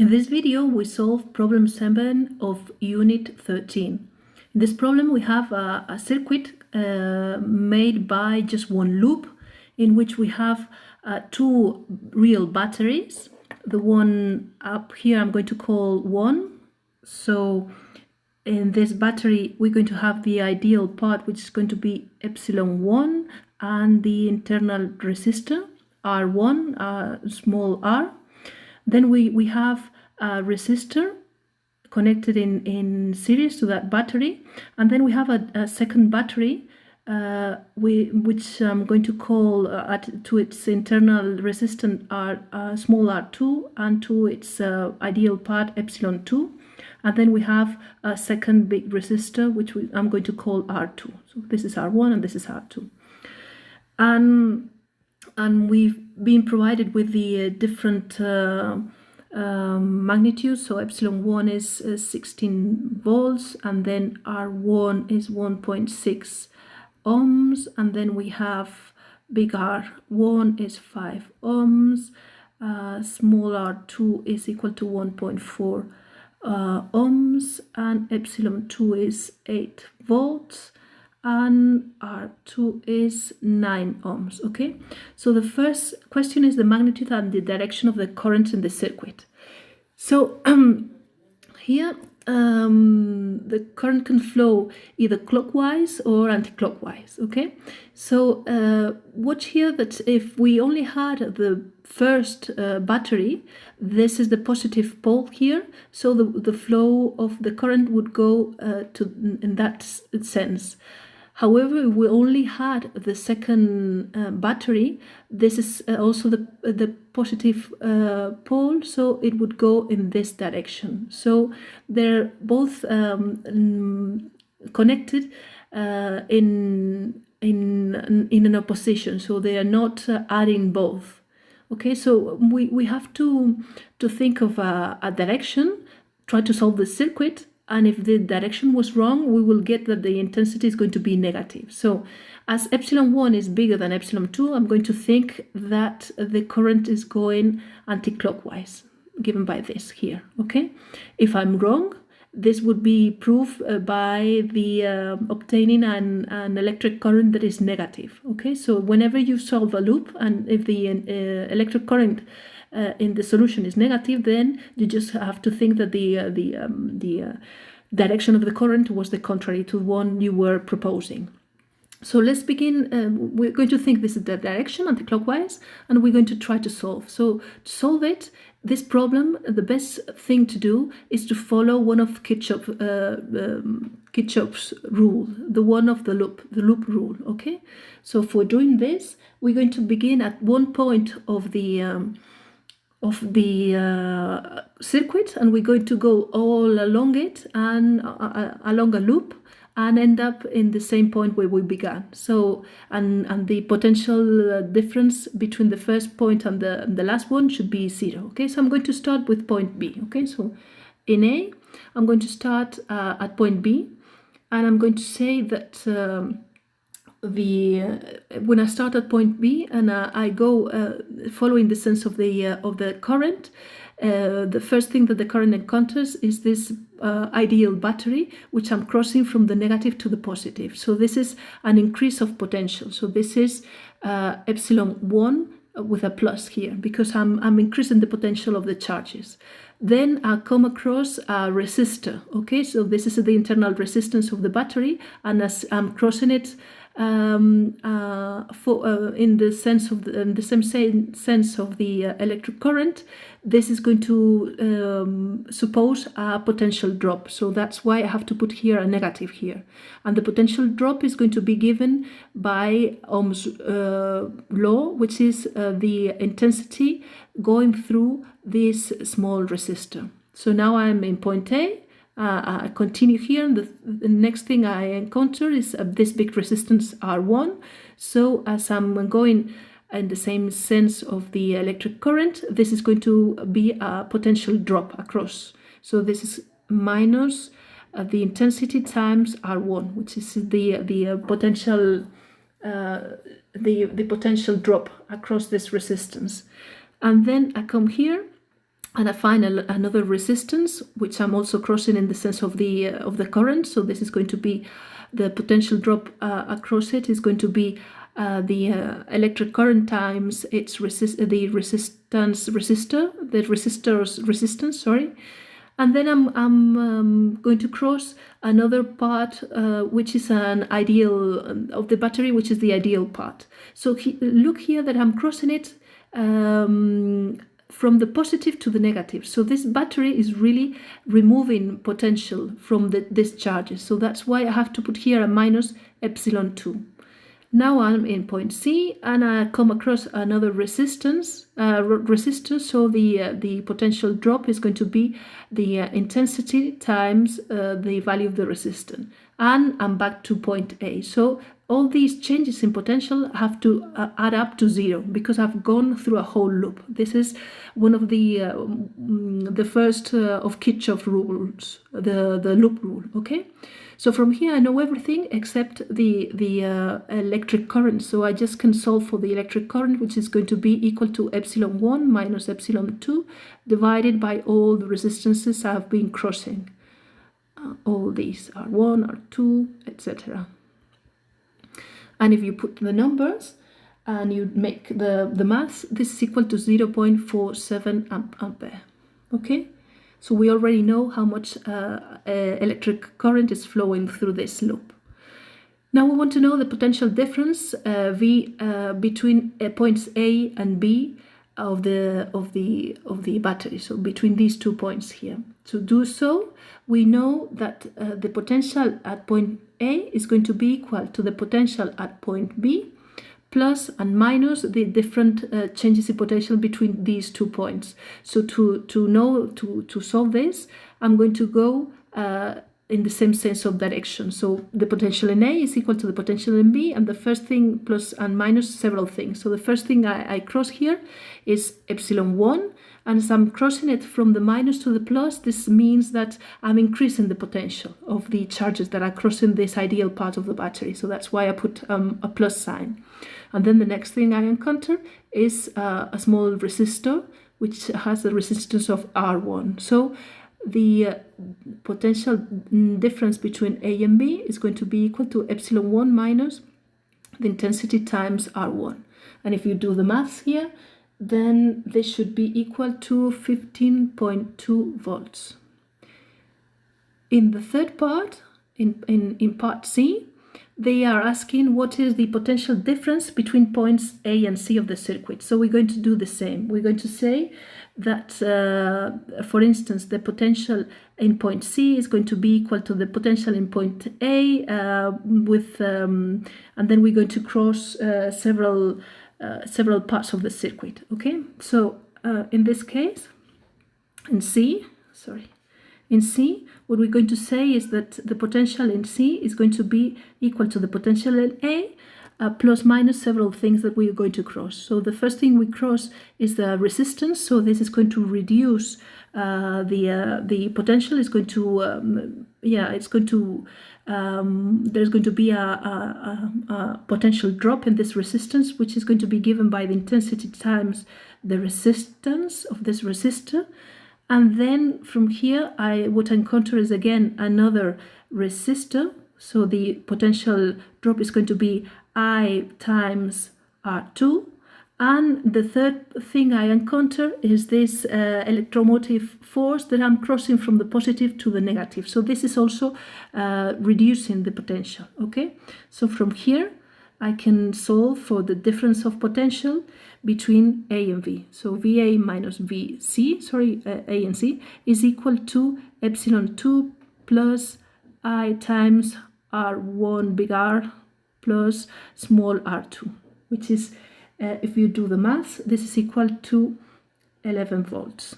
In this video, we solve problem 7 of Unit 13. In this problem, we have a circuit made by just one loop, in which we have two real batteries. The one up here I'm going to call 1. So in this battery, we're going to have the ideal part, which is going to be epsilon 1, and the internal resistor, R1, small r. Then we have a resistor connected in series to that battery, and then we have a second battery which I'm going to call to its internal resistance small r2, and to its ideal part epsilon 2. And then we have a second big resistor, which I'm going to call R2. So this is R1 and this is R2. And we've been provided with the different magnitudes. So epsilon 1 is 16 volts, and then R1 is 1.6 ohms, and then we have big R1 is 5 ohms, small r2 is equal to 1.4 ohms, and epsilon 2 is 8 volts, and R2 is 9 ohms. Okay, so the first question is the magnitude and the direction of the current in the circuit. So here the current can flow either clockwise or anti-clockwise. Okay, so watch here that if we only had the first battery, this is the positive pole here, so the flow of the current would go in that sense. However, if we only had the second battery, this is also the positive pole, so it would go in this direction. So they're both connected in an opposition, so they are not adding both. Okay, so we have to think of a direction, try to solve the circuit, and if the direction was wrong, we will get that the intensity is going to be negative. So as epsilon 1 is bigger than epsilon 2, I'm going to think that the current is going anti-clockwise, given by this here. Okay, if I'm wrong, this would be proved by the obtaining an electric current that is negative. Okay, so whenever you solve a loop, and if the electric current in the solution is negative, then you just have to think that the direction of the current was the contrary to the one you were proposing. So let's begin. We're going to think this is the direction, anti-clockwise, and we're going to try to solve. So to solve it, this problem, the best thing to do is to follow one of Kirchhoff's rule, the one of the loop rule. Okay, so for doing this, we're going to begin at one point of the circuit, and we're going to go all along it and along a loop, and end up in the same point where we began. So and the potential difference between the first point and the last one should be 0. Okay, so I'm going to start with point B. Okay, so in A, I'm going to start at point B, and I'm going to say that when I start at point B and I go following the sense of the current, the first thing that the current encounters is this ideal battery, which I'm crossing from the negative to the positive. So this is an increase of potential. So this is epsilon 1 with a plus here, because I'm increasing the potential of the charges. Then I come across a resistor. Okay, so this is the internal resistance of the battery, and as I'm crossing it in the same sense of the electric current, this is going to suppose a potential drop. So that's why I have to put here a negative here, and the potential drop is going to be given by Ohm's law, which is the intensity going through this small resistor. So now I'm in point A. I continue here, and the next thing I encounter is this big resistance R1. So as I'm going in the same sense of the electric current, this is going to be a potential drop across. So this is minus the intensity times R1, which is the potential the potential drop across this resistance. And then I come here and I find another resistance, which I'm also crossing in the sense of the current. So this is going to be the potential drop across it is going to be the electric current times its the resistor's resistance. Sorry. And then I'm going to cross another part, which is an ideal of the battery, which is the ideal part. So look here that I'm crossing it from the positive to the negative. So this battery is really removing potential from these charges. So that's why I have to put here a minus epsilon 2. Now I'm in point C and I come across another resistance resistor. So the potential drop is going to be the intensity times the value of the resistance. And I'm back to point A. So all these changes in potential have to add up to 0 because I've gone through a whole loop. This is one of the first of Kirchhoff rules, the loop rule. Okay. So from here I know everything except the electric current. So I just can solve for the electric current, which is going to be equal to epsilon 1 minus epsilon 2 divided by all the resistances I've been crossing. All these are R1, R2, etc. And if you put the numbers and you make the maths, this is equal to 0.47 ampere. Okay? So we already know how much electric current is flowing through this loop. Now we want to know the potential difference V between points A and B of the battery. So between these 2 points here. To do so, we know that the potential at point A is going to be equal to the potential at point B plus and minus the different changes in potential between these 2 points. So to solve this, I'm going to go in the same sense of direction. So the potential in A is equal to the potential in B, and the first thing plus and minus several things. So the first thing I cross here is epsilon 1, and as I'm crossing it from the minus to the plus, this means that I'm increasing the potential of the charges that are crossing this ideal part of the battery. So that's why I put a plus sign. And then the next thing I encounter is a small resistor, which has a resistance of R1. So the potential difference between A and B is going to be equal to epsilon 1 minus the intensity times R1. And if you do the maths here, then this should be equal to 15.2 volts. In the third part, in part C, they are asking what is the potential difference between points A and C of the circuit. So we're going to do the same. We're going to say that, for instance, the potential in point C is going to be equal to the potential in point A and then we're going to cross several parts of the circuit. Okay, so in this case, in C, what we're going to say is that the potential in C is going to be equal to the potential in A plus minus several things that we are going to cross. So the first thing we cross is the resistance. So this is going to reduce the potential is going to it's going to there's going to be a potential drop in this resistance, which is going to be given by the intensity times the resistance of this resistor. And then from here, what I encounter is again another resistor. So the potential drop is going to be I times R2. And the third thing I encounter is this electromotive force that I'm crossing from the positive to the negative. So this is also reducing the potential. Okay, so from here, I can solve for the difference of potential between A and V. So VA minus VC, A and C, is equal to epsilon 2 plus I times R1 big R plus small r2, which is, if you do the math, this is equal to 11 volts.